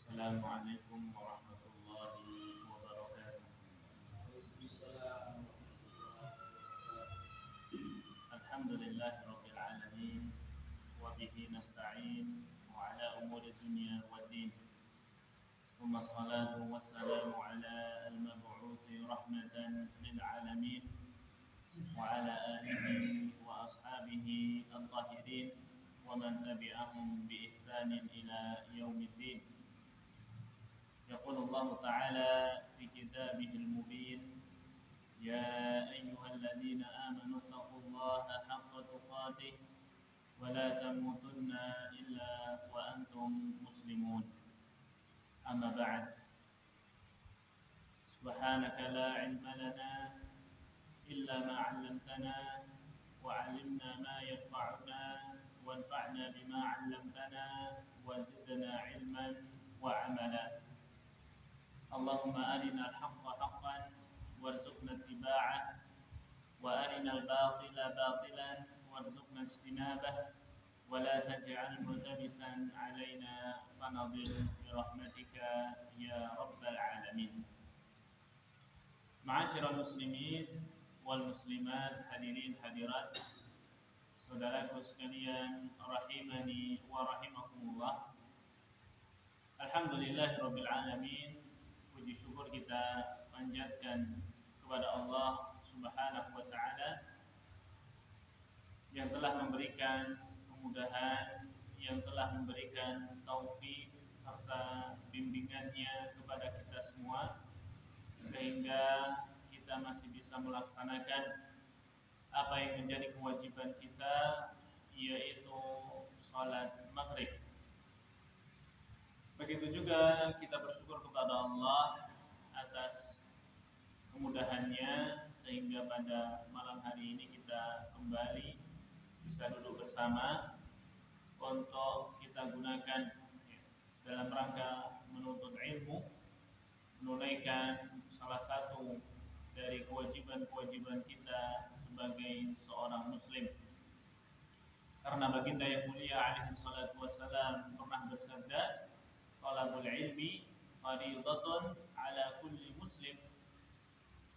السلام عليكم ورحمة الله وبركاته. الحمد لله رب العالمين وبه نستعين وعلى أمور الدنيا والدين، ثم الصلاة والسلام على المبعوث رحمة للعالمين وعلى آله وأصحابه الطاهرين ومن تبعهم بإحسان إلى يوم الدين. يقول الله تعالى في كتابه المبين: يا أيها الذين آمنوا اتقوا الله حق تقاته ولا تموتن إلا وأنتم مسلمون. أما بعد، سبحانك لا علم لنا إلا ما علمتنا وعلمنا ما ينفعنا وانفعنا بما علمتنا وزدنا علما وعملا. اللهم أرنا الحق حقا وارزقنا اتباعه وأرنا الباطل باطلا وارزقنا اجتنابه ولا تجعل ملتبسا علينا فنضل برحمتك يا رب العالمين. Ma'asyiral muslimin wal muslimat, hadirin hadirat, saudaraku sekalian rahimani wa rahimakumullah. Alhamdulillahirabbil alamin. Puji syukur kita panjatkan kepada Allah Subhanahu wa taala yang telah memberikan kemudahan, yang telah memberikan taufik serta bimbingannya kepada kita semua, sehingga kita masih bisa melaksanakan apa yang menjadi kewajiban kita, yaitu salat maghrib. Begitu juga kita bersyukur kepada Allah atas kemudahannya, sehingga pada malam hari ini kita kembali bisa duduk bersama untuk kita gunakan dalam rangka menuntut ilmu, menunaikan salah satu dari kewajiban-kewajiban kita sebagai seorang muslim. Karena baginda yang mulia alaihi salatu wassalam pernah bersabda, talabul ilmi fardhatun ala kulli muslim.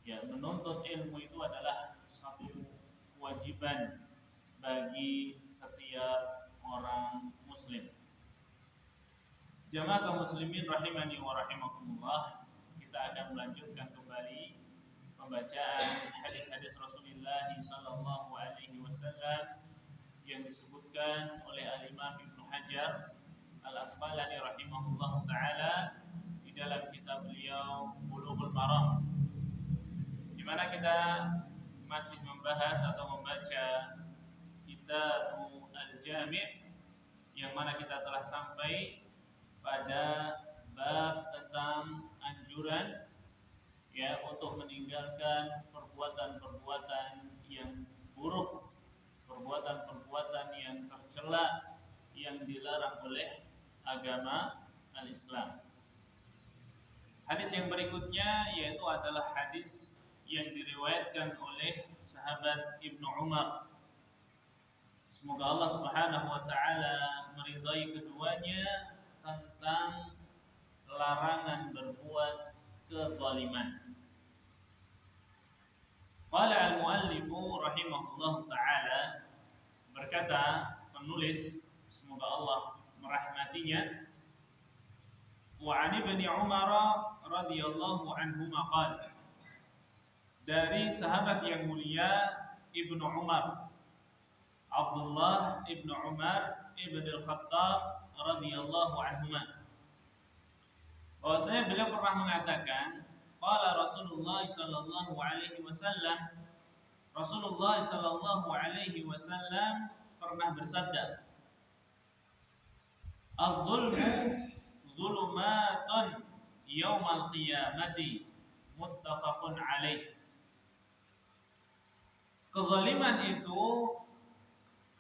Ya, menuntut ilmu itu adalah satu kewajiban bagi setiap orang muslim. Jamaah kaum muslimin rahimani wa rahimakumullah, kita akan melanjutkan kembali pembacaan hadis-hadis Rasulullah sallallahu alaihi wasallam yang disebutkan oleh Al-Imam Ibnu Hajar Al-Asqalani rahimahullahu taala di dalam kitab beliau Bulughul Maram, di mana kita masih membahas atau membaca kitab Al-Jami', yang mana kita telah sampai pada bab tentang anjuran untuk meninggalkan perbuatan-perbuatan yang buruk, perbuatan-perbuatan yang tercela yang dilarang oleh agama al-Islam. Hadis yang berikutnya yaitu adalah hadis yang diriwayatkan oleh sahabat Ibnu Umar. Semoga Allah Subhanahu wa taala meridai keduanya tentang larangan berbuat kezaliman. Qala al-muallifu rahimahullahu taala, berkata penulis, semoga Allah merahmatinya, wa 'an Ibnu Umar radhiyallahu anhuma qala, dari sahabat yang mulia Ibnu Umar, Abdullah Ibnu Umar Ibn al-Khattab radhiyallahu anhuma, bahwasanya beliau pernah mengatakan, qala Rasulullah sallallahu alaihi wasallam, Rasulullah sallallahu alaihi wasallam pernah bersabda, "Adz-dzulmu dzulumatun yaumal qiyamati, muttafaqun alaih." Kezaliman itu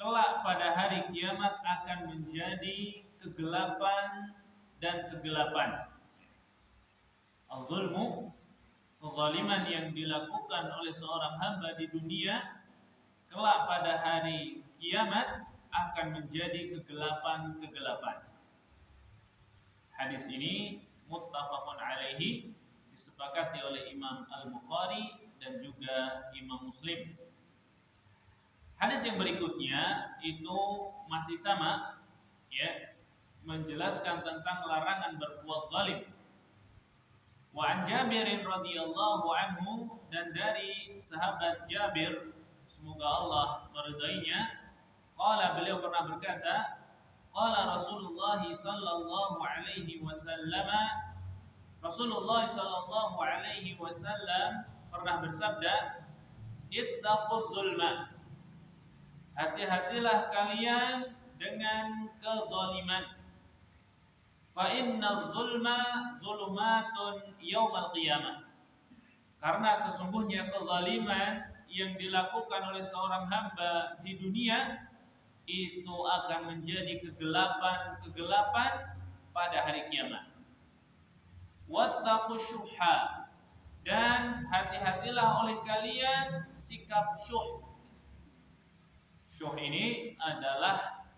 kelak pada hari kiamat akan menjadi kegelapan dan kegelapan. Al-zulmu, kezaliman yang dilakukan oleh seorang hamba di dunia, kelak pada hari kiamat akan menjadi kegelapan-kegelapan. Hadis ini muttafaqun alaihi, disepakati oleh Imam Al-Bukhari dan juga Imam Muslim. Hadis yang berikutnya itu masih sama, ya, menjelaskan tentang larangan berbuat zalim. Wa an Jabir radhiyallahu anhu, dan dari sahabat Jabir, semoga Allah meridainya, qala, beliau pernah berkata, qala Rasulullah sallallahu alaihi wasallam, Rasulullah sallallahu alaihi wasallam pernah bersabda, ittaqul zulma, hati-hatilah kalian dengan kezaliman. Fa inna zulma zulumatun yaumal qiyamah, karena sesungguhnya kezaliman yang dilakukan oleh seorang hamba di dunia itu akan menjadi kegelapan pada hari kiamat. Wattaqus syuhha, dan hati-hatilah oleh kalian sikap syuh. Syuh ini adalah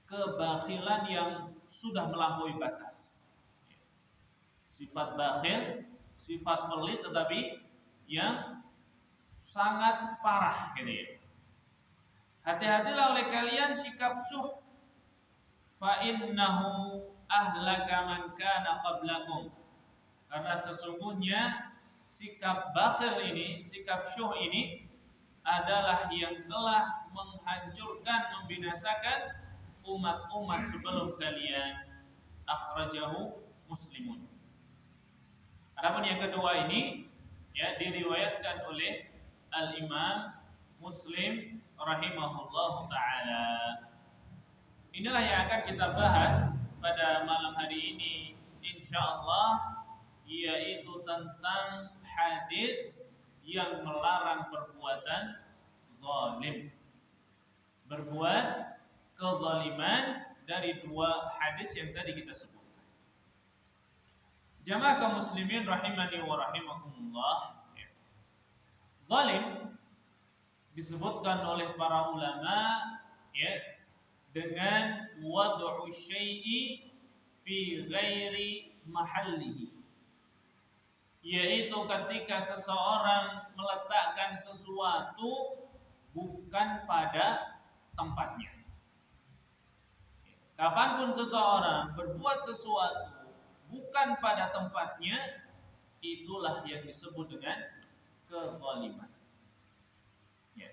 kebakhilan yang sudah melampaui batas. Sifat bakhil, sifat pelit, tetapi yang sangat parah, gitu ya. Hati-hatilah oleh kalian sikap syuh. Fa innahu ahlaka man kana qablakum, karena sesungguhnya sikap bakhil ini, sikap syuh ini adalah yang telah menghancurkan, membinasakan umat-umat sebelum kalian. Akhrajahu Muslimun. Adapun yang kedua ini, ya, diriwayatkan oleh Al-Imam Muslim rahimahullahu taala. Inilah yang akan kita bahas pada malam hari ini insyaallah, yaitu tentang hadis yang melarang perbuatan zalim, berbuat kezaliman, dari dua hadis yang tadi kita sebutkan. Jamaah kaum muslimin rahimani wa rahimakumullah, zalim disebutkan oleh para ulama, ya, dengan wad'u syai'i fi ghairi mahallihi, yaitu ketika seseorang meletakkan sesuatu bukan pada tempatnya. Kapanpun seseorang berbuat sesuatu bukan pada tempatnya, itulah yang disebut dengan kezaliman. Ya.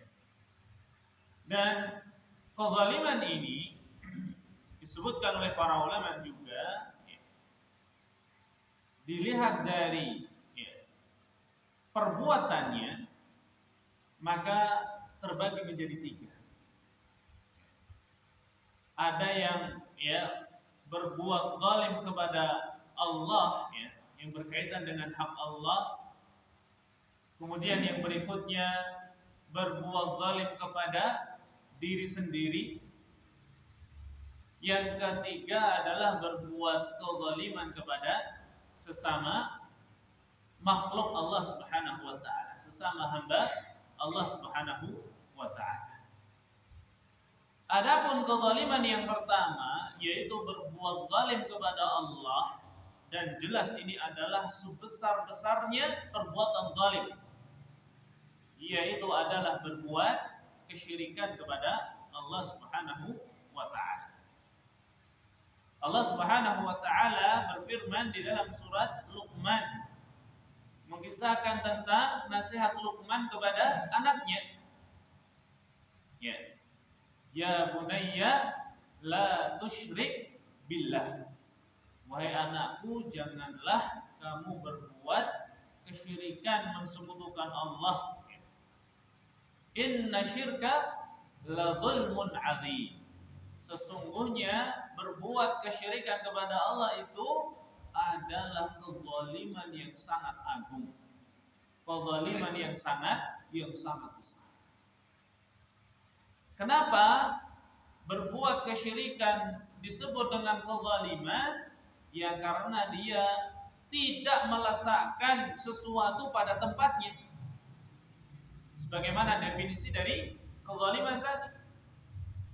Dan kezaliman ini disebutkan oleh para ulama juga, ya, dilihat dari, ya, perbuatannya, maka terbagi menjadi tiga. Ada yang, ya, berbuat zalim kepada Allah, ya, yang berkaitan dengan hak Allah. Kemudian yang berikutnya berbuat zalim kepada diri sendiri. Yang ketiga adalah berbuat kezaliman kepada sesama makhluk Allah Subhanahu wa taala, sesama hamba Allah Subhanahu wa taala. Adapun kezaliman yang pertama, yaitu berbuat zalim kepada Allah, dan jelas ini adalah sebesar-besarnya perbuatan zalim, yaitu adalah berbuat kesyirikan kepada Allah Subhanahu wa taala. Allah Subhanahu wa taala berfirman di dalam surat Luqman, mengisahkan tentang nasihat Luqman kepada anaknya. Ya. Ya bunayya la tusyrik billah. Wahai anakku, janganlah kamu berbuat kesyirikan, mensekutukan Allah. Inna syirka la zulmun adzim. Sesungguhnya berbuat kesyirikan kepada Allah itu adalah kezaliman yang sangat agung, kezaliman yang sangat besar. Kenapa berbuat kesyirikan disebut dengan kezaliman? Ya karena dia tidak meletakkan sesuatu pada tempatnya. Sebagaimana definisi dari kezaliman tadi,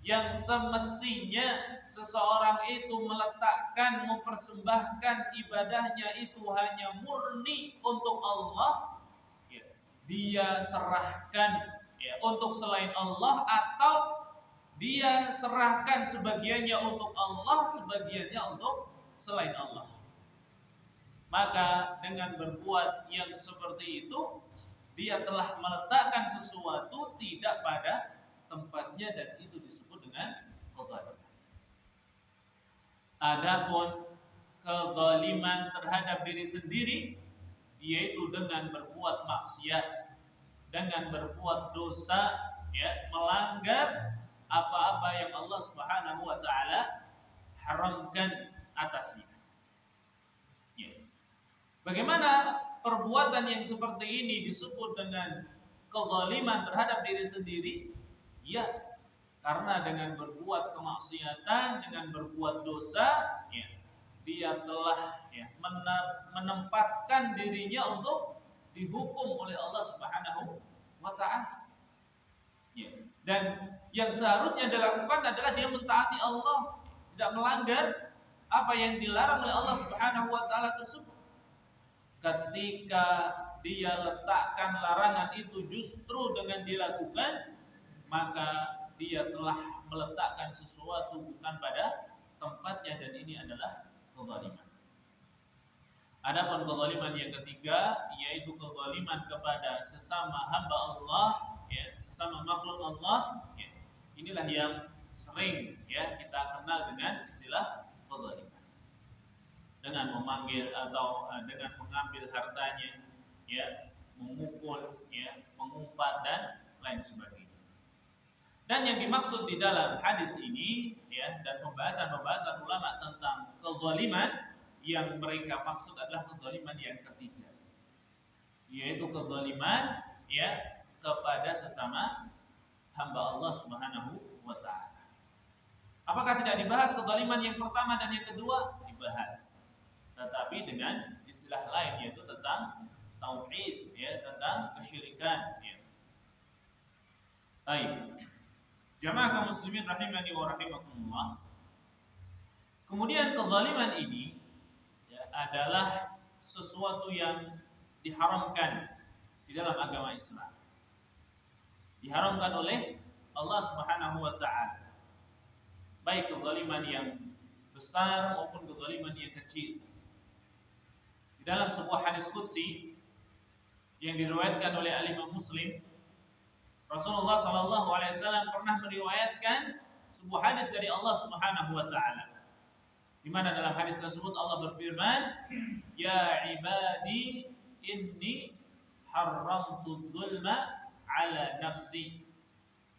yang semestinya seseorang itu meletakkan, mempersembahkan ibadahnya itu hanya murni untuk Allah, ya, dia serahkan ya untuk selain Allah, atau dia serahkan sebagiannya untuk Allah, sebagiannya untuk selain Allah. Maka dengan berbuat yang seperti itu, dia telah meletakkan sesuatu tidak pada tempatnya, dan itu disebut dengan kezaliman. Adapun kezaliman terhadap diri sendiri, yaitu dengan berbuat maksiat, dengan berbuat dosa, ya, melanggar apa-apa yang Allah Subhanahu wa taala haramkan atasnya. Ya. Bagaimana perbuatan yang seperti ini disebut dengan kezaliman terhadap diri sendiri? Ya, karena dengan berbuat kemaksiatan, dengan berbuat dosa, ya, dia telah ya, menempatkan dirinya untuk dihukum oleh Allah Subhanahu wa taala. Ya. Dan yang seharusnya dilakukan adalah dia mentaati Allah, tidak melanggar apa yang dilarang oleh Allah Subhanahu wa taala tersebut. Ketika dia letakkan larangan itu justru dengan dilakukan, maka dia telah meletakkan sesuatu bukan pada tempatnya, dan ini adalah kezaliman. Adapun kezaliman yang ketiga, yaitu kezaliman kepada sesama hamba Allah, ya, sesama makhluk Allah, ya, inilah yang sering ya kita kenal dengan istilah kezaliman. Dengan memanggil atau dengan mengambil hartanya, ya, memukul, ya, mengumpat dan lain sebagainya. Dan yang dimaksud di dalam hadis ini, ya, dan pembahasan ulama tentang kezaliman, yang mereka maksud adalah kezaliman yang ketiga, yaitu kezaliman ya kepada sesama hamba Allah Subhanahu wa taala. Apakah tidak dibahas kezaliman yang pertama dan yang kedua? Dibahas, tetapi dengan istilah lain, yaitu tentang tauhid, ya, tentang kesyirikan, ya. Baik. Jamaah kaum muslimin rahimani wa rahimakumullah. Kemudian kezaliman ini ya, adalah sesuatu yang diharamkan di dalam agama Islam. Diharamkan oleh Allah Subhanahu wa taala. Baik kezaliman yang besar maupun kezaliman yang kecil. Di dalam sebuah hadis qudsi yang diriwayatkan oleh Imam Muslim, Rasulullah SAW pernah meriwayatkan sebuah hadis dari Allah Subhanahu wa taala, di mana dalam hadis tersebut Allah berfirman, "Ya ibadi, inni haramtu dzulma ala nafsi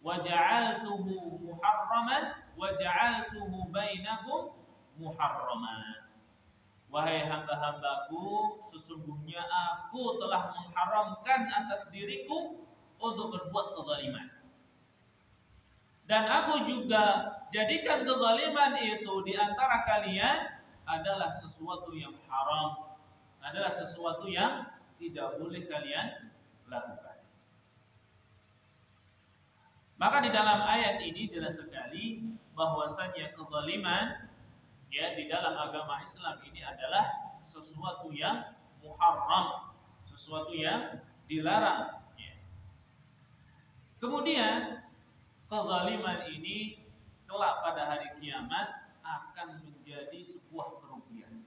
wa ja'altuhu muharraman wa ja'altuhu bainakum muharraman." Wahai hamba-hambaku, sesungguhnya aku telah mengharamkan atas diriku untuk berbuat kezaliman, dan aku juga jadikan kezaliman itu di antara kalian adalah sesuatu yang haram, adalah sesuatu yang tidak boleh kalian lakukan. Maka di dalam ayat ini jelas sekali bahwasanya kezaliman ya di dalam agama Islam ini adalah sesuatu yang muharram, sesuatu yang dilarang. Kemudian kezaliman ini kelak pada hari kiamat akan menjadi sebuah kerugian.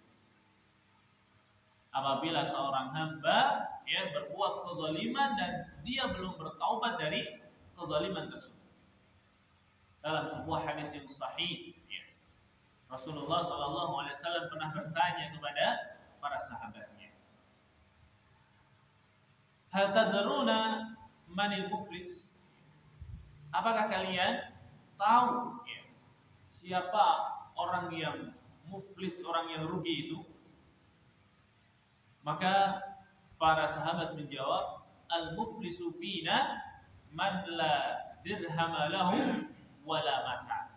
Apabila seorang hamba ya berbuat kezaliman dan dia belum bertaubat dari kezaliman tersebut. Dalam sebuah hadis yang sahih, ya, Rasulullah SAW pernah bertanya kepada para sahabatnya, "Hal tadruna manil muflis?" Apakah kalian tahu ya, siapa orang yang muflis, orang yang rugi itu? Maka para sahabat menjawab, "Al-muflisu fina man la dirhama lahu wala mata."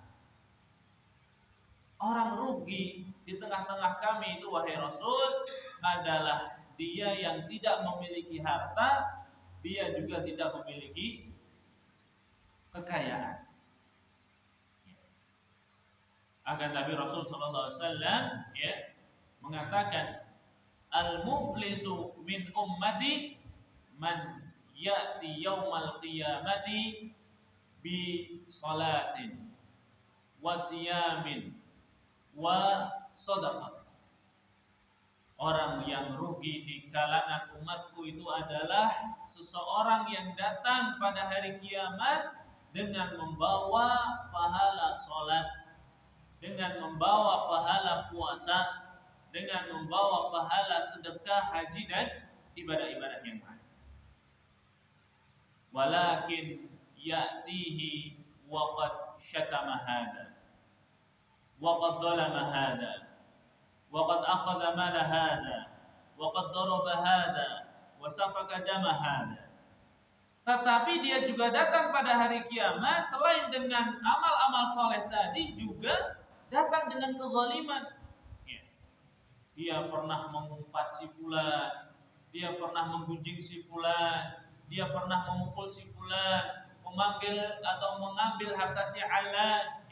Orang rugi di tengah-tengah kami itu, wahai Rasul, adalah dia yang tidak memiliki harta, dia juga tidak memiliki kekayaan. Akan tapi Rasul sallallahu alaihi wasallam ya mengatakan al-muflisu min ummati man ya'ti yaumal qiyamati bi salatin wa siyamin wa sadaqah. Orang yang rugi di kalangan umatku itu adalah seseorang yang datang pada hari kiamat dengan membawa pahala salat, dengan membawa pahala puasa, dengan membawa pahala sedekah, haji dan ibadah-ibadah yang lain. Walakin ya'tihi wa qad syatama hada wa qad zalama hada wa qad akhadha mala hada wa qad daraba hada wa safaka dama hada. Tetapi dia juga datang pada hari kiamat selain dengan amal-amal soleh tadi juga datang dengan kezaliman. Dia pernah mengumpat si fulan, dia pernah menggunjing si fulan, dia pernah memukul si fulan, memanggil atau mengambil harta si alan,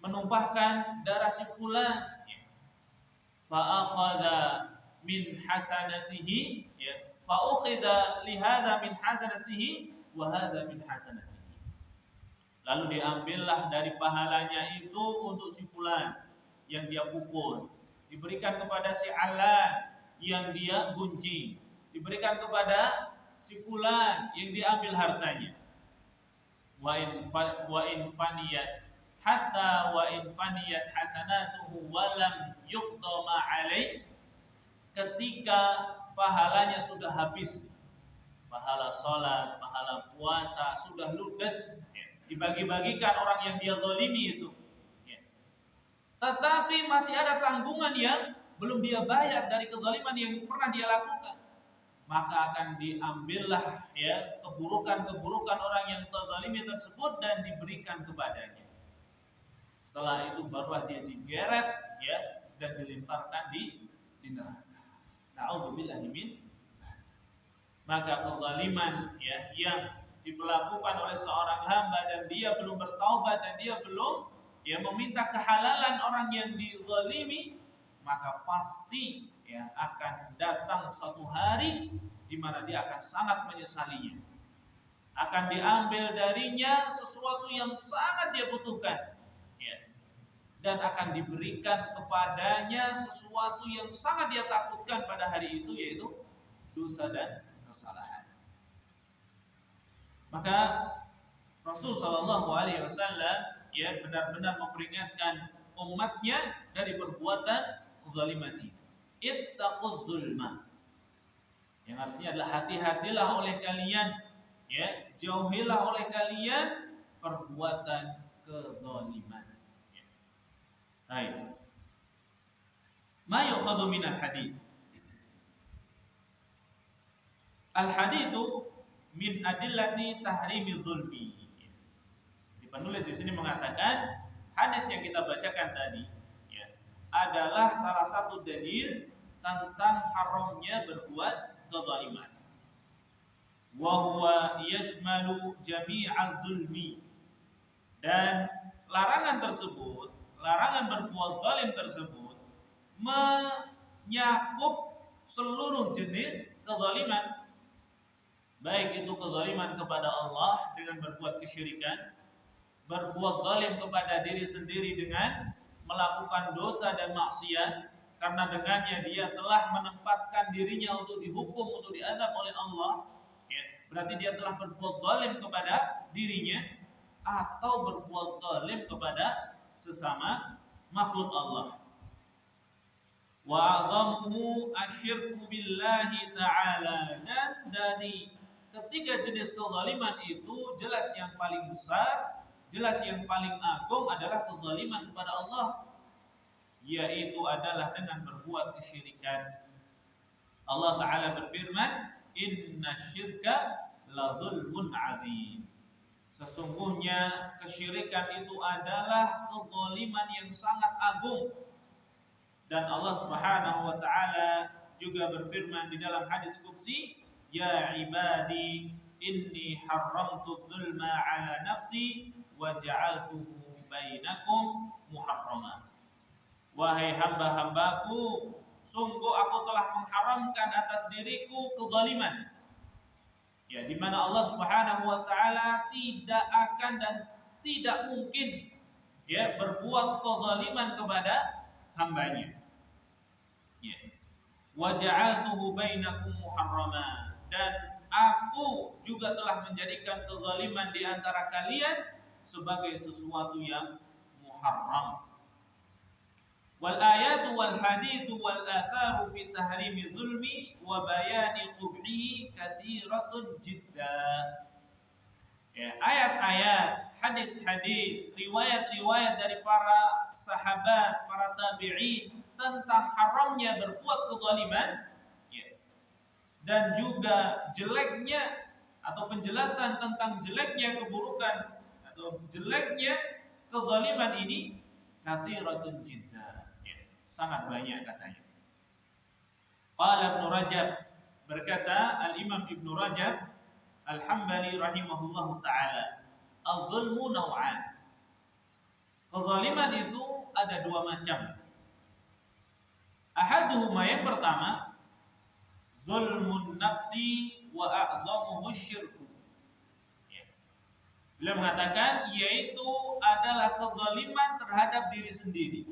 menumpahkan darah si fulan. Fa'akhadha min hasanatihi, fa'ukhidha lihada min hasanatihi wa hadha min hasanatihi. Lalu diambillah dari pahalanya itu untuk si fulan yang dia pukul, diberikan kepada si alan yang dia gunjing, diberikan kepada si fulan yang diambil hartanya. Wa in faniyat hatta wa in faniyat hasanatuhu wa lam yuqda ma alai. Ketika pahalanya sudah habis, pahala salat, pahala puasa sudah ludes, dibagi-bagikan orang yang dia zalimi itu, tetapi masih ada tanggungan yang belum dia bayar dari kezaliman yang pernah dia lakukan, maka akan diambillah keburukan-keburukan orang yang terzalimi tersebut dan diberikan kepadanya. Setelah itu barulah dia digeret dan dilemparkan di neraka. Na'udzubillahi min. Maka kezaliman yang diperlakukan oleh seorang hamba dan dia belum bertaubat dan dia belum meminta kehalalan orang yang dizalimi, maka pasti akan datang suatu hari di mana dia akan sangat menyesalinya. Akan diambil darinya sesuatu yang sangat dia butuhkan, dan akan diberikan kepadanya sesuatu yang sangat dia takutkan pada hari itu, yaitu dosa dan kesalahan. Maka Rasul sallallahu alaihi wasallam benar-benar memperingatkan umatnya dari perbuatan kezaliman ini. Ittaqudz zulma. Yang artinya adalah hati-hatilah oleh kalian, jauhilah oleh kalian perbuatan kezaliman. Baik. Ma yukhadhu minal hadits. Al-haditsu min adillati tahrimidz zulmi. Penulis di sini mengatakan hadis yang kita bacakan tadi adalah salah satu dalil tentang haramnya berbuat kezaliman. Wa huwa yashmalu jami'al zulmi. Dan larangan tersebut, larangan berbuat zalim tersebut menyakup seluruh jenis kezaliman, baik itu kezaliman kepada Allah dengan berbuat kesyirikan, berbuat zalim kepada diri sendiri dengan melakukan dosa dan maksiat, karena dengannya dia telah menempatkan dirinya untuk dihukum, untuk diazab oleh Allah, berarti dia telah berbuat zalim kepada dirinya atau berbuat zalim kepada sesama makhluk Allah. Wa 'adhamuhu asyirku billahi ta'ala. Dan dari ketiga jenis kezaliman itu jelas yang paling besar, jelas yang paling agung adalah kezaliman kepada Allah, yaitu adalah dengan berbuat kesyirikan. Allah Ta'ala berfirman, inna syirka la zulmun 'adzim. Sesungguhnya kesyirikan itu adalah kezaliman yang sangat agung. Dan Allah Subhanahu wa taala juga berfirman di dalam hadis qudsi, ya ibadi inni haramtu dzulma ala nafsi wa ja'altuhu bainakum muharrama. Wahai hamba-hambaku, sungguh aku telah mengharamkan atas diriku kezaliman. Ya, di mana Allah Subhanahu wa taala tidak akan dan tidak mungkin ya berbuat kezaliman kepada hambanya. Ya. Wa ja'altuhu bainakum muharrama, dan aku juga telah menjadikan kezaliman di antara kalian sebagai sesuatu yang muharram. Wal ayatu wal hadithu wal atharu fi tahrimi zulmi wa bayani qubhihi katsiratun jiddan. Ya, ayat-ayat, hadis-hadis, riwayat-riwayat dari para sahabat, para tabi'in tentang haramnya berbuat kezaliman, ya, dan juga jeleknya atau penjelasan tentang jeleknya keburukan atau jeleknya kezaliman ini katsiratun jiddan. Sangat banyak katanya. Qala Ibnu Rajab, berkata Al-Imam Ibnu Rajab Al-Hambali rahimahullahu taala, al-zulmu naw'an. Kezaliman itu ada dua macam. Ahaduhuma, yang pertama, zulmun nafsi wa a'zamuhu syirku. Beliau mengatakan yaitu adalah kezaliman terhadap diri sendiri.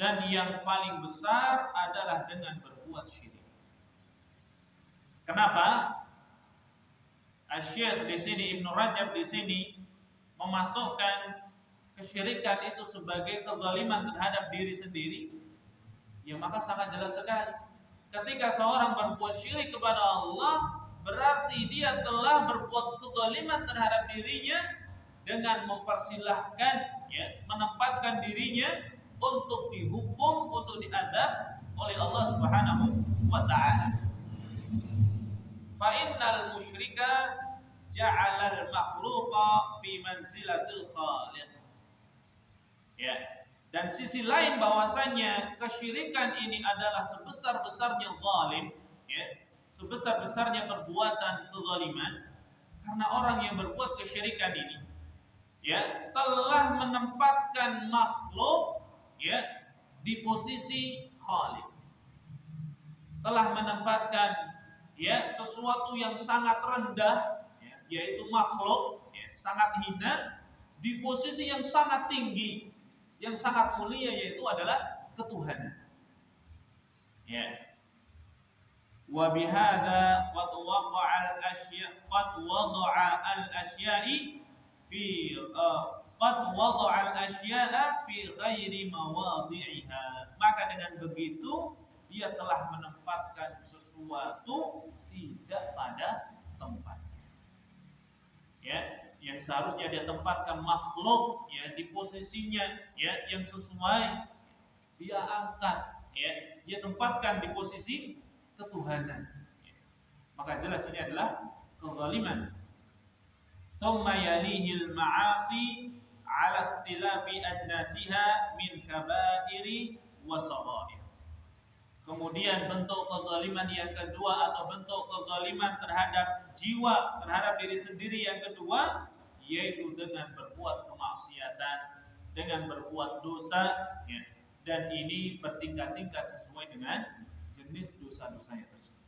Dan yang paling besar adalah dengan berbuat syirik. Kenapa? Asy-Syaikh di sini, Ibnu Rajab di sini memasukkan kesyirikan itu sebagai kezaliman terhadap diri sendiri. Ya, maka sangat jelas sekali. Ketika seorang berbuat syirik kepada Allah, berarti dia telah berbuat kezaliman terhadap dirinya dengan mempersilahkan, ya, menempatkan dirinya untuk dihukum, untuk diadab oleh Allah Subhanahu wa taala. Fa innal musyrika ja'alal makhluqa fi manzilatil khaliq. Ya. Dan sisi lain bahwasanya kesyirikan ini adalah sebesar-besarnya zalim, ya, sebesar-besarnya perbuatan kezaliman, karena orang yang berbuat kesyirikan ini, ya, telah menempatkan makhluk, ya, di posisi khaliq, telah menempatkan, ya, sesuatu yang sangat rendah, ya, yaitu makhluk, ya, sangat hina, di posisi yang sangat tinggi, yang sangat mulia, yaitu adalah ketuhanan. Ya. Wa bihadza qad waqa'a al-asya' qad wada'a al-asya'i fi qad wada'a al-asya'a fi ghairi mawadhi'iha. Maka dengan begitu dia telah menempatkan sesuatu tidak pada tempatnya. Ya, yang seharusnya dia tempatkan makhluk, ya, di posisinya, ya, yang sesuai, dia angkat, ya, dia tempatkan di posisi ketuhanan. Ya. Maka jelas ini adalah kezaliman. Thumma yalihil ma'asi ala ikhtilafi ajnasiha min kaba'iri wa saghair. Kemudian bentuk kezaliman yang kedua atau bentuk kezaliman terhadap jiwa, terhadap diri sendiri yang kedua, yaitu dengan berbuat kemaksiatan, dengan berbuat dosa, ya. Dan ini bertingkat-tingkat sesuai dengan jenis dosa-dosanya tersebut.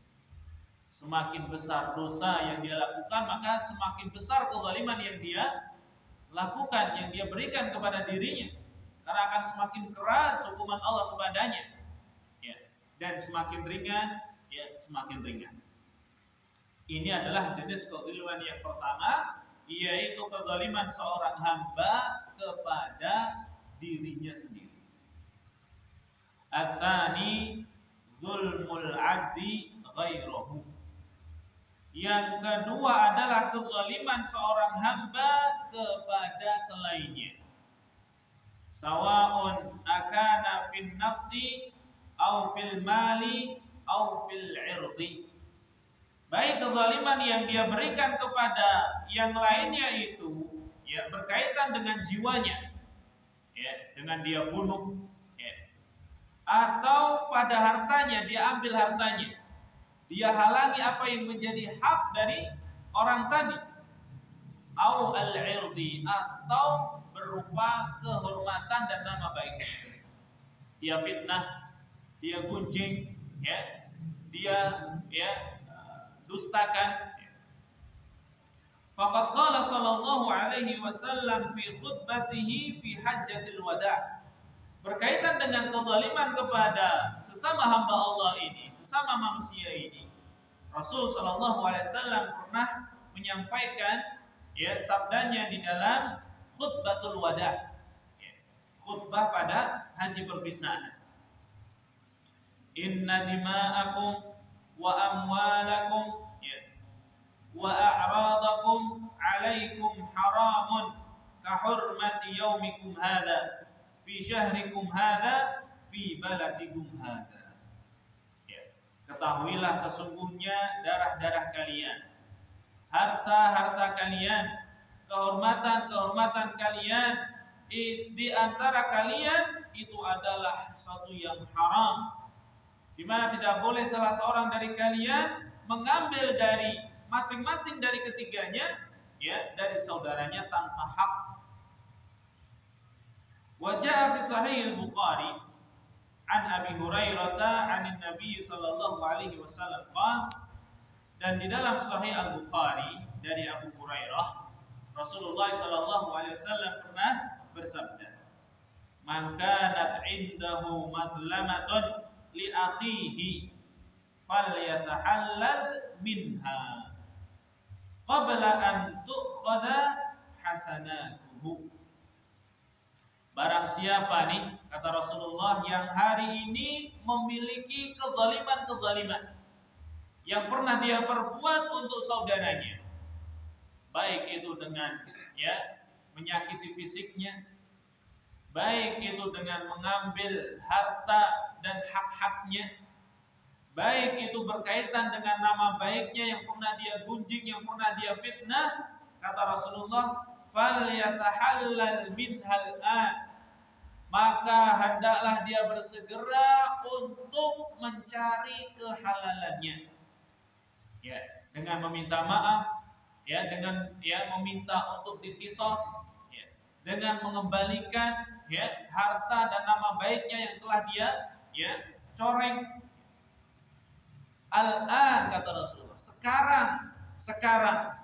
Semakin besar dosa yang dia lakukan, maka semakin besar kezaliman yang dia lakukan, yang dia berikan kepada dirinya, karena akan semakin keras hukuman Allah kepadanya, ya. Dan semakin ringan, ya, semakin ringan. Ini adalah jenis kezaliman yang pertama, yaitu kezaliman seorang hamba kepada dirinya sendiri. Ats-tsani zulmul 'abdi ghairahu. Yang kedua adalah kezaliman seorang hamba kepada selainnya. Sawa'un akana fin nafsi au fil mali au fil 'irdi. Baik kezaliman yang dia berikan kepada yang lainnya itu, ya, berkaitan dengan jiwanya, ya, dengan dia bunuh, ya, atau pada hartanya, dia ambil hartanya, dia halangi apa yang menjadi hak dari orang tadi, au al-'irdi, atau berupa kehormatan dan nama baik. Dia fitnah, dia gunjing, ya, dia dustakan. Faqad qala sallallahu alaihi wasallam fi khutbatihi fi hajjatil wada'. Berkaitan dengan kezaliman kepada sesama hamba Allah ini, sesama manusia ini, Rasul sallallahu alaihi wasallam pernah menyampaikan sabdanya di dalam khutbatul wada', khutbah pada haji perpisahan. Inna dima'akum wa amwalakum wa a'radakum 'alaikum haramun ka hurmati yaumikum hadza fi syahrikum hadza fi baladikum hadza. Ketahuilah sesungguhnya darah-darah kalian, harta-harta kalian, kehormatan-kehormatan kalian di antara kalian itu adalah suatu yang haram, di mana tidak boleh salah seorang dari kalian mengambil dari masing-masing dari ketiganya, dari saudaranya tanpa hak. Wa jaa fi sahih al-Bukhari an Abi Hurairah 'an Nabi sallallahu alaihi wasallam qala, dan di dalam sahih Al-Bukhari dari Abu Hurairah, Rasulullah sallallahu alaihi wasallam pernah bersabda, "Man kanat 'indahu madlamatun li akhihi falyatahallal minha qabla an tu'khadha hasanatuhu." Barang siapa nih, kata Rasulullah, yang hari ini memiliki kezaliman-kezaliman yang pernah dia perbuat untuk saudaranya, baik itu dengan menyakiti fisiknya, baik itu dengan mengambil harta dan hak-haknya, baik itu berkaitan dengan nama baiknya yang pernah dia gunjing, yang pernah dia fitnah, kata Rasulullah, falyatahallal minhal an, maka hendaklah dia bersegera untuk mencari kehalalannya, dengan meminta maaf, dengan meminta untuk dikisos, dengan mengembalikan harta dan nama baiknya yang telah dia coreng. Al-an, kata Rasulullah, sekarang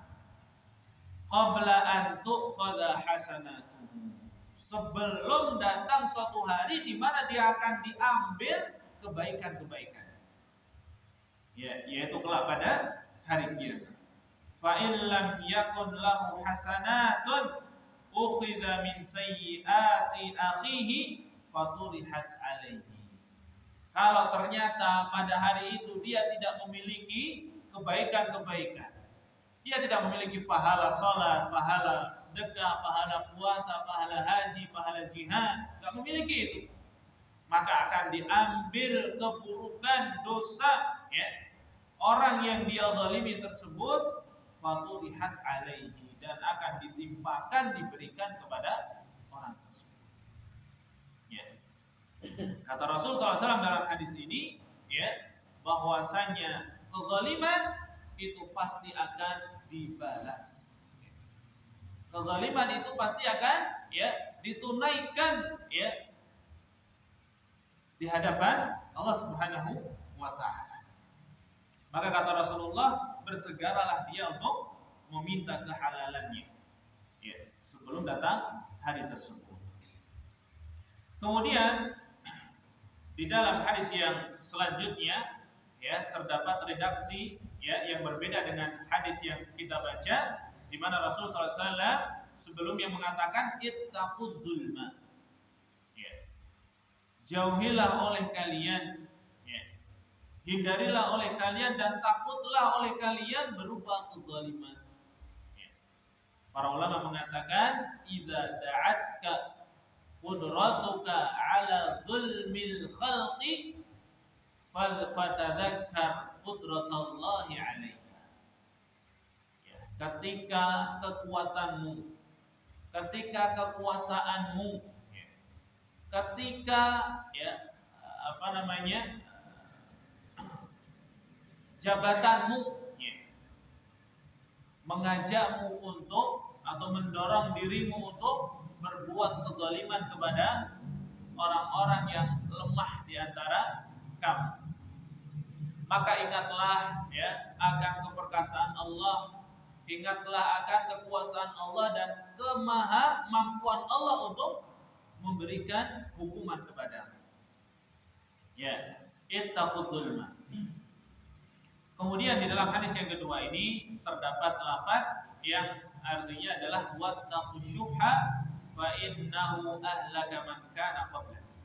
qabla an tu'khadha hasanatuhu, sebelum datang suatu hari di mana dia akan diambil kebaikan-kebaikan, yaitu kelak pada hari kiamat. Fa in lam yakun lahu hasanatun ukhidha min sayyiati akhihi faturihat alaihi. Kalau ternyata pada hari itu dia tidak memiliki kebaikan-kebaikan, dia tidak memiliki pahala salat, pahala sedekah, pahala puasa, pahala haji, pahala jihad, tidak memiliki itu, maka akan diambil keburukan dosa orang yang dia zalimi tersebut, faturihat alaihi, dan akan ditimpakan, diberikan kepada orang tersebut. Kata Rasul SAW dalam hadis ini, bahwasanya kezaliman itu pasti akan dibalas. Kezaliman itu pasti akan ditunaikan di hadapan Allah Subhanahu wa taala. Maka kata Rasulullah, bersegeralah dia untuk meminta kehalalannya sebelum datang hari tersebut. Kemudian di dalam hadis yang selanjutnya terdapat redaksi yang berbeda dengan hadis yang kita baca, di mana Rasulullah SAW sebelumnya mengatakan ittaqud dzulma, jauhilah oleh kalian, hindarilah oleh kalian dan takutlah oleh kalian berupa kezaliman. Para ulama mengatakan idza da'atska qudratuka ala dzulmil khalqi fatadzakkar qudratallahi 'alaika. Ketika kekuatanmu, ketika kekuasaanmu, ketika jabatanmu mengajakmu untuk atau mendorong dirimu untuk berbuat kezaliman kepada orang-orang yang lemah di antara kamu. Maka ingatlah ya akan keperkasaan Allah, ingatlah akan kekuasaan Allah dan kemahamampuan Allah untuk memberikan hukuman kepadamu. Ya, ittaqud dzulma. Kemudian di dalam hadis yang kedua ini terdapat lafaz yang artinya adalah wattaqus syuhha fa innahu ahlaka man kana qablakum.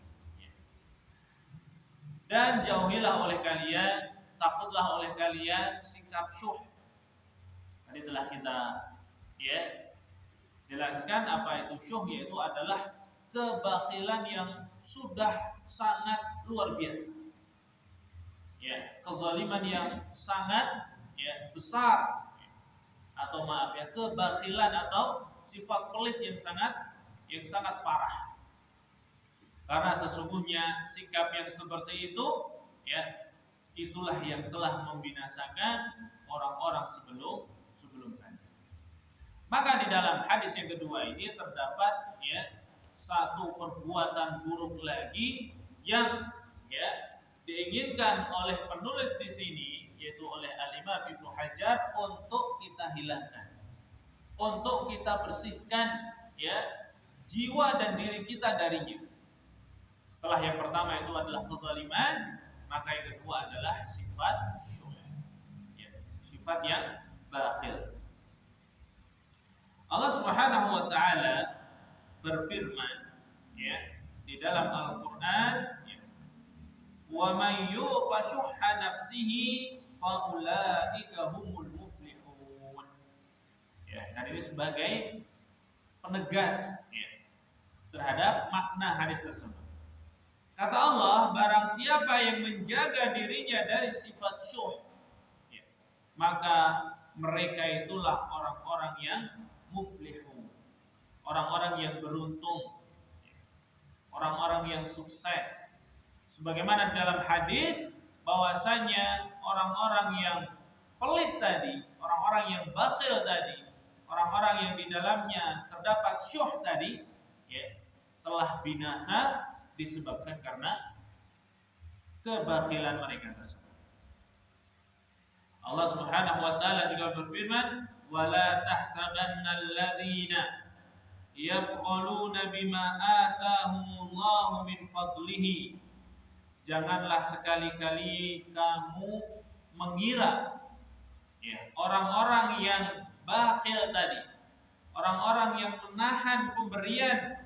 Dan jauhilah oleh kalian, takutlah oleh kalian sikap syuh. Tadi telah kita jelaskan apa itu syuh, yaitu adalah kebakhilan yang sudah sangat luar biasa. Kezaliman yang sangat besar, atau kebakhilan atau sifat pelit yang sangat parah. Karena sesungguhnya sikap yang seperti itu itulah yang telah membinasakan orang-orang sebelum kalian. Maka di dalam hadis yang kedua ini terdapat satu perbuatan buruk lagi yang diinginkan oleh penulis di sini, yaitu oleh Al-Imam Ibnu Hajar, untuk kita hilangkan, untuk kita bersihkan jiwa dan diri kita darinya. Setelah yang pertama itu adalah kezaliman, maka yang kedua adalah sifat syuh, sifat yang bakhil. Allah Subhanahu wa taala berfirman di dalam Al-Qur'an, wa may yuqa syuhha nafsihi fa ulaika humul muflihun. Dan ini sebagai penegas terhadap makna hadis tersebut. Kata Allah, barang siapa yang menjaga dirinya dari sifat syuh, maka mereka itulah orang-orang yang muflihun, orang-orang yang beruntung, orang-orang yang sukses. Sebagaimana dalam hadis bahwasanya orang-orang yang pelit tadi, orang-orang yang bakhil tadi, orang-orang yang di dalamnya terdapat syuh tadi, telah binasa disebabkan karena kebakhilan mereka tersebut. Allah Subhanahu wa taala juga berfirman, "Wala tahsabanna alladziina yabkhuluna bima ataahumullahu min fadlihi." Janganlah sekali-kali kamu mengira orang-orang yang bakhil tadi, orang-orang yang menahan pemberian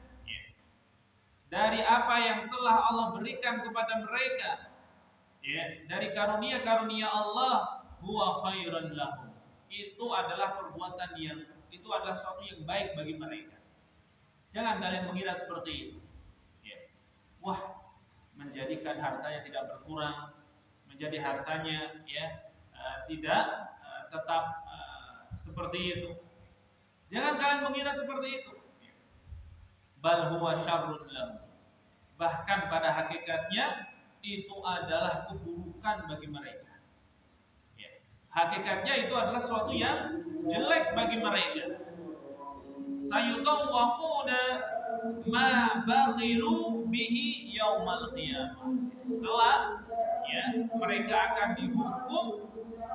dari apa yang telah Allah berikan kepada mereka, dari karunia-karunia Allah, huwa khairan lahum. Itu adalah perbuatan itu adalah sesuatu yang baik bagi mereka. Jangan kalian mengira seperti itu. Wah, menjadikan hartanya tidak berkurang, menjadi hartanya tidak tetap seperti itu. Jangan kalian mengira seperti itu. Bal huwa syarrun lahum. Bahkan pada hakikatnya itu adalah keburukan bagi mereka. Hakikatnya itu adalah sesuatu yang jelek bagi mereka. Sayutawwaquna ma bakhilu bihi yaumal qiyamah. Kelak mereka akan dihukum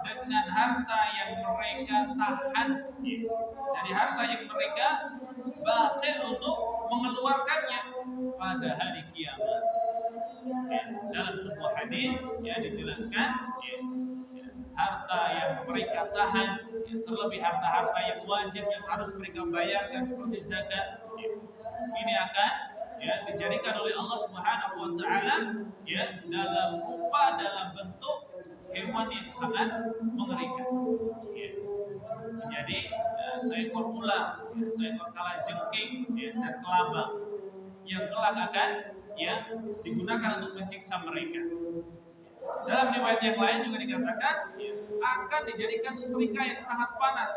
dengan harta yang mereka tahan, dari harta yang mereka bakhil untuk mengeluarkannya pada hari kiamat. Dalam sebuah hadis dijelaskan harta yang mereka tahan, terlebih harta-harta yang wajib yang harus mereka bayarkan seperti zakat, ini akan dijadikan oleh Allah Subhanahu wa taala dalam rupa, dalam bentuk hewan yang sangat mengerikan. Jadi seekor ular, seekor kalajengking dan kelabang yang kelak akan digunakan untuk menyiksa mereka. Dalam riwayat yang lain juga dikatakan akan dijadikan setrika yang sangat panas,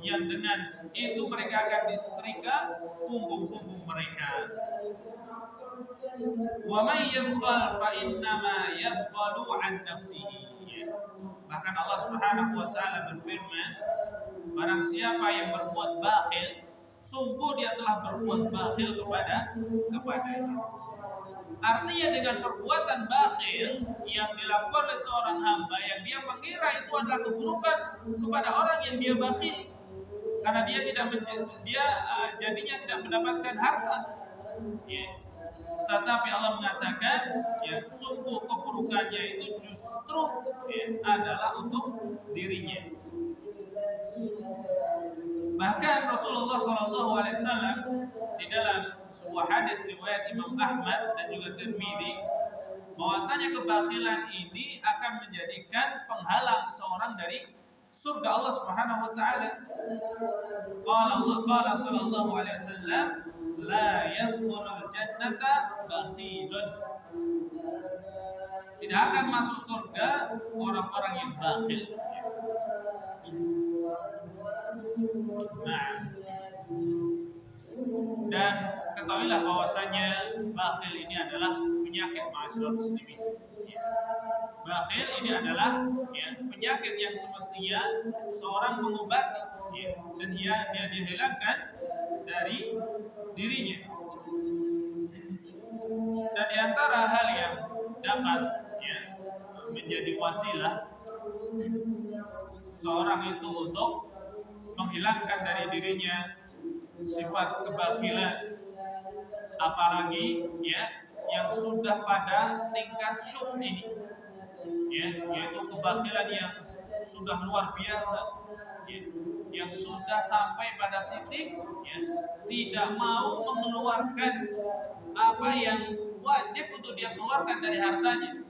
yang dengan itu mereka akan disetrika punggung-punggung mereka. Wa may yabkhal fa innama yabkhalu an nafsihi. Bahkan Allah Subhanahu wa taala berfirman, barang siapa yang berbuat bakhil, sungguh dia telah berbuat bakhil kepadanya. Artinya dengan perbuatan bakhil yang dilakukan oleh seorang hamba yang dia mengira itu adalah keburukan kepada orang yang dia bakhil, karena dia jadinya tidak mendapatkan harta. Ya. Tetapi Allah mengatakan, ya, sungguh keburukannya itu justru adalah untuk dirinya. Bahkan Rasulullah SAW di dalam sebuah hadis riwayat Imam Ahmad dan juga Tirmidzi, bahwasanya kebakhilan ini akan menjadikan penghalang seorang dari surga Allah Subhanahu wa taala. Qala sallallahu alaihi wasallam, la yadkhulul jannata bakhilun. Tidak akan masuk surga orang-orang yang bakhil. Nah, dan ketahuilah bahwasanya bakhil ini adalah penyakit ma'asyiral muslimin. Bakhil ini adalah penyakit yang semestinya seorang mengobati, dan dia dihilangkan dari dirinya. Dan di antara hal yang dapat menjadi wasilah seorang itu untuk menghilangkan dari dirinya sifat kebakhilan, apalagi yang sudah pada tingkat syuk ini, yaitu kebakhilan yang sudah luar biasa, yang sudah sampai pada titik tidak mau mengeluarkan apa yang wajib untuk dia keluarkan dari hartanya,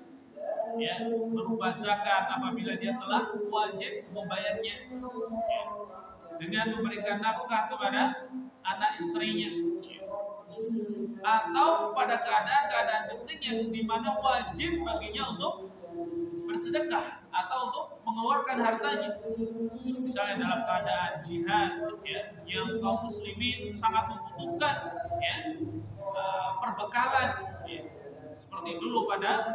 berupa zakat apabila dia telah wajib membayarnya, dengan memberikan nafkah kepada anak istrinya, atau pada keadaan-keadaan penting yang dimana wajib baginya untuk bersedekah atau untuk mengeluarkan hartanya. Misalnya dalam keadaan jihad, yang kaum muslimin sangat membutuhkan perbekalan, seperti dulu pada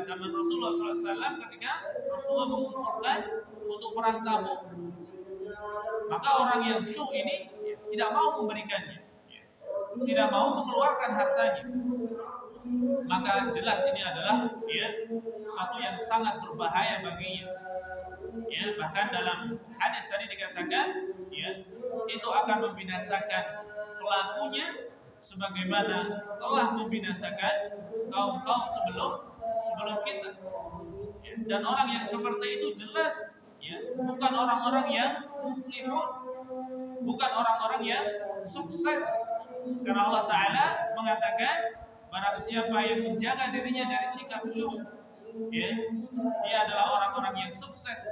zaman Rasulullah SAW ketika Rasulullah mengumpulkan untuk perang Tabuk. Maka orang yang syuk ini tidak mau memberikannya, tidak mau mengeluarkan hartanya. Maka jelas ini adalah satu yang sangat berbahaya baginya. Bahkan dalam hadis tadi dikatakan itu akan membinasakan pelakunya sebagaimana telah membinasakan kaum-kaum sebelum kita. Dan orang yang seperti itu jelas bukan orang-orang yang muflihun, bukan orang-orang yang sukses. Karena Allah Ta'ala mengatakan, barang siapa yang menjaga dirinya dari sikap syuh, dia adalah orang-orang yang sukses.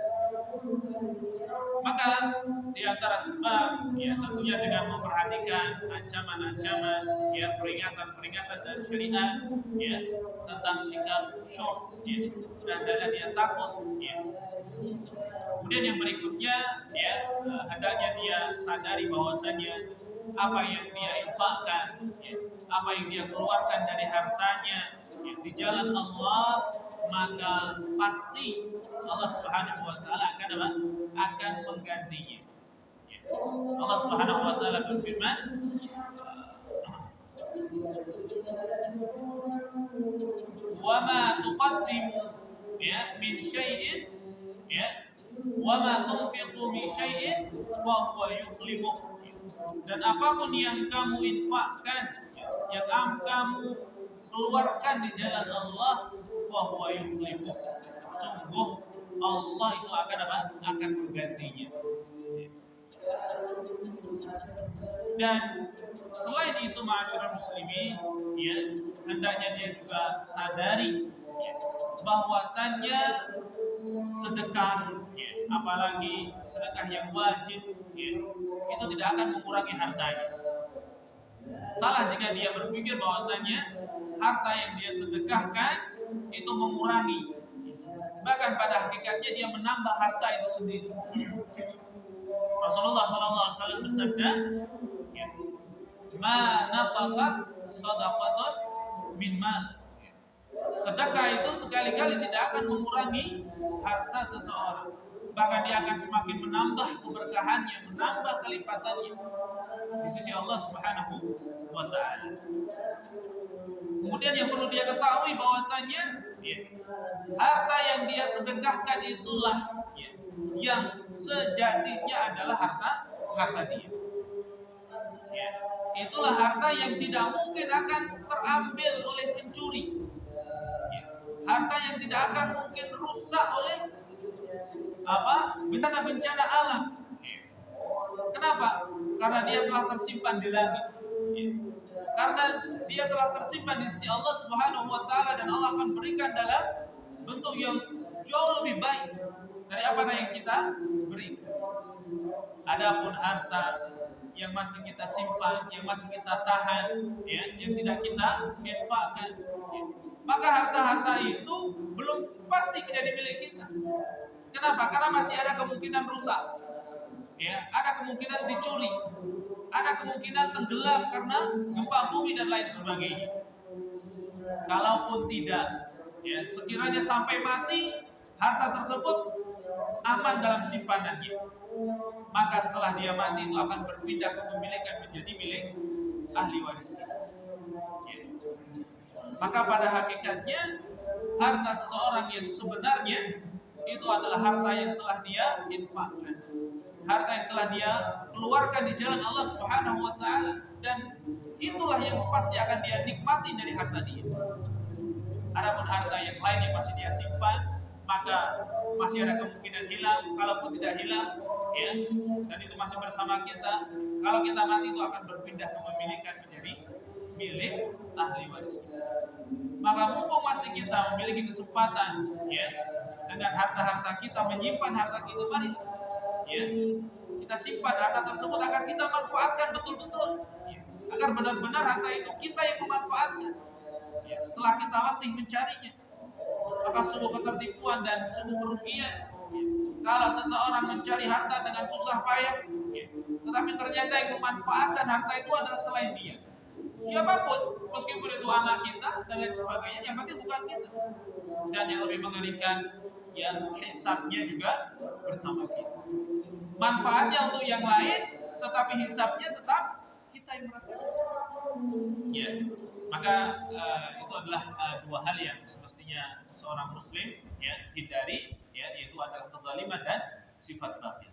Maka di antara sebab tentunya dengan memperhatikan ancaman-ancaman, peringatan-peringatan dari syariat tentang sikap syuh, dan dia takut. Kemudian yang berikutnya hendaknya dia sadari bahwasanya apa yang dia infakkan, apa yang dia keluarkan dari hartanya di jalan Allah, maka pasti Allah Subhanahu wa taala akan menggantinya. Allah Subhanahu wa taala berfirman, "Wa ma tuqaddimu min syai'in wa ma tunfiqu min syai'in fa huwa yukhlifu." Dan apapun yang kamu infakkan, yang kamu keluarkan di jalan Allah, fa huwa yukhlifu. Sungguh Allah itu akan menggantinya. Dan selain itu ma'asyiral muslimin, hendaknya dia juga sadari bahwasannya sedekah, apalagi sedekah yang wajib, itu tidak akan mengurangi hartanya. Salah jika dia berpikir bahwasanya harta yang dia sedekahkan itu mengurangi. Bahkan pada hakikatnya dia menambah harta itu sendiri. Rasulullah SAW bersabda, "Ma naqasat shadaqatun min mal." Sedekah itu sekali-kali tidak akan mengurangi harta seseorang. Bahkan dia akan semakin menambah keberkahannya, menambah kelipatannya. di sisi Allah Subhanahu wa taala. Kemudian yang perlu dia ketahui bahwasanya ya, harta yang dia sedekahkan itulah ya, yang sejatinya adalah harta dia. Ya, itulah harta yang tidak mungkin akan terambil oleh pencuri. Ya, harta yang tidak akan mungkin rusak oleh bencana alam. Ya. Kenapa? Karena dia telah tersimpan di langit. Ya. Karena dia telah tersimpan di sisi Allah Subhanahu wa taala dan Allah akan berikan dalam bentuk yang jauh lebih baik dari apa yang kita berikan. Adapun harta yang masih kita simpan, yang masih kita tahan, ya, yang tidak kita infakkan, ya, maka harta-harta itu belum pasti menjadi milik kita. Kenapa? Karena masih ada kemungkinan rusak, ya, ada kemungkinan dicuri, ada kemungkinan tenggelam karena gempa bumi dan lain sebagainya. Kalaupun tidak, ya, sekiranya sampai mati, harta tersebut aman dalam simpanannya, maka setelah dia mati itu akan berpindah kepemilikan menjadi milik ahli waris kita. Ya. Maka pada hakikatnya harta seseorang yang sebenarnya itu adalah harta yang telah dia infakkan, harta yang telah dia keluarkan di jalan Allah Subhanahu wa taala, dan itulah yang pasti akan dia nikmati dari harta dia. Adapun harta yang lain yang masih dia simpan, maka masih ada kemungkinan hilang. Kalaupun tidak hilang, ya, dan itu masih bersama kita, kalau kita mati itu akan berpindah kepemilikan menjadi milik ahli waris kita. Maka mumpung masih kita memiliki kesempatan, ya, dengan harta-harta kita, menyimpan harta kita, mari, ya, kita simpan harta tersebut agar kita manfaatkan betul-betul, ya, agar benar-benar harta itu kita yang memanfaatkan. Ya, setelah kita latih mencarinya, maka sungguh ketertipuan dan sungguh kerugian. Ya, kalau seseorang mencari harta dengan susah payah, ya, tetapi ternyata yang memanfaatkan harta itu adalah selain dia. Siapapun, meskipun itu anak kita dan lain sebagainya, yang penting bukan kita. Dan yang lebih mengerikan, ya, hisabnya juga bersama kita. Manfaatnya untuk yang lain, tetapi hisabnya tetap kita yang merasakan. Ya, maka itu adalah dua hal yang semestinya seorang muslim, ya, hindari, ya, yaitu adalah kezaliman dan sifat bakhil.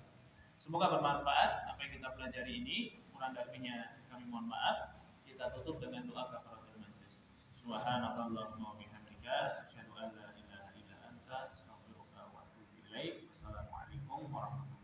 Semoga bermanfaat apa yang kita pelajari ini. Kurang lebihnya kami mohon maaf. Kita tutup dengan doa kafaratul majlis. Subhanakallahumma wa bihamdika asyhadu an la ilaha illa anta astaghfiruka wa atubu ilaik. Wassalamualaikum warahmatullahi wabarakatuh.